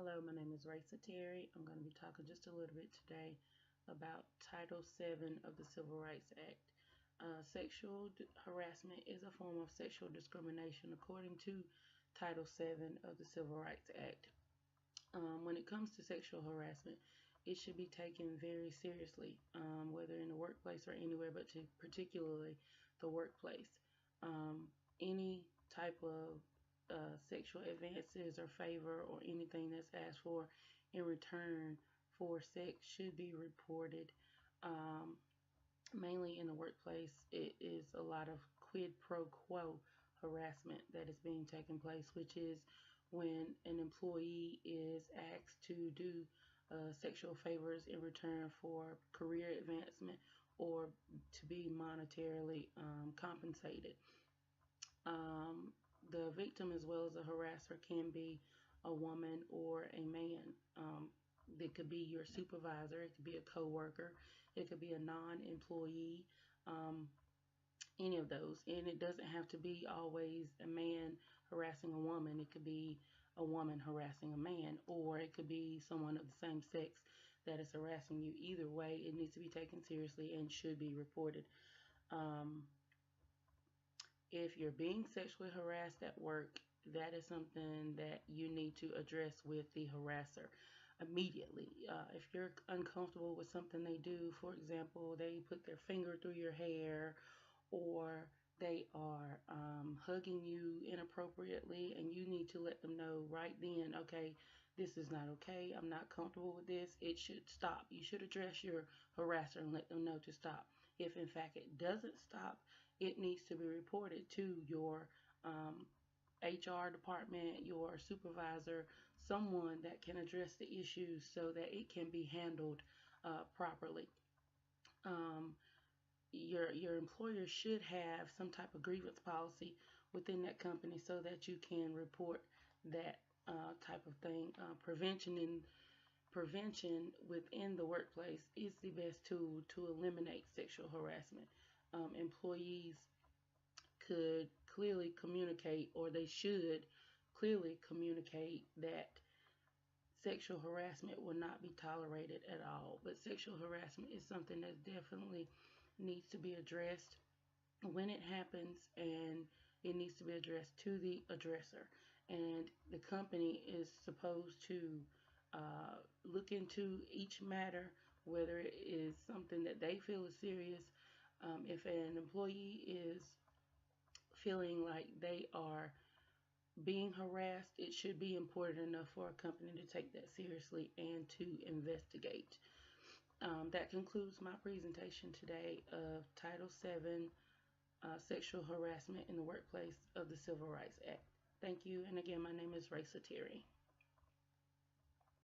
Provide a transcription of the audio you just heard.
Hello, my name is Raissa. I'm going to be talking just a little bit today about Title VII of the Civil Rights Act. Sexual harassment is a form of sexual discrimination according to Title VII of the Civil Rights Act. When it comes to sexual harassment, it should be taken very seriously, whether in the workplace or anywhere, but particularly the workplace. Any type of sexual advances or favor or anything that's asked for in return for sex should be reported. Mainly in the workplace, it is a lot of quid pro quo harassment that is being taken place, which is when an employee is asked to do sexual favors in return for career advancement or to be monetarily compensated. The victim as well as the harasser can be a woman or a man. It could be your supervisor, it could be a coworker, it could be a non-employee, any of those. And it doesn't have to be always a man harassing a woman. It could be a woman harassing a man, or it could be someone of the same sex that is harassing you. Either way, it needs to be taken seriously and should be reported. If you're being sexually harassed at work, that is something that you need to address with the harasser immediately. If you're uncomfortable with something they do, for example, they put their finger through your hair or they are hugging you inappropriately, and you need to let them know right then, okay, this is not okay. I'm not comfortable with this. It should stop. You should address your harasser and let them know to stop. If in fact it doesn't stop, it needs to be reported to your HR department, your supervisor, someone that can address the issues so that it can be handled properly. Your employer should have some type of grievance policy within that company so that you can report that type of thing. Prevention within the workplace is the best tool to eliminate sexual harassment. Employees could clearly communicate, or they should clearly communicate, that sexual harassment will not be tolerated at all. But sexual harassment is something that definitely needs to be addressed when it happens, and it needs to be addressed to the addresser. And the company is supposed to look into each matter, whether it is something that they feel is serious. If an employee is feeling like they are being harassed, it should be important enough for a company to take that seriously and to investigate. That concludes my presentation today of Title VII, Sexual Harassment in the Workplace of the Civil Rights Act. Thank you, and again, my name is Raissa.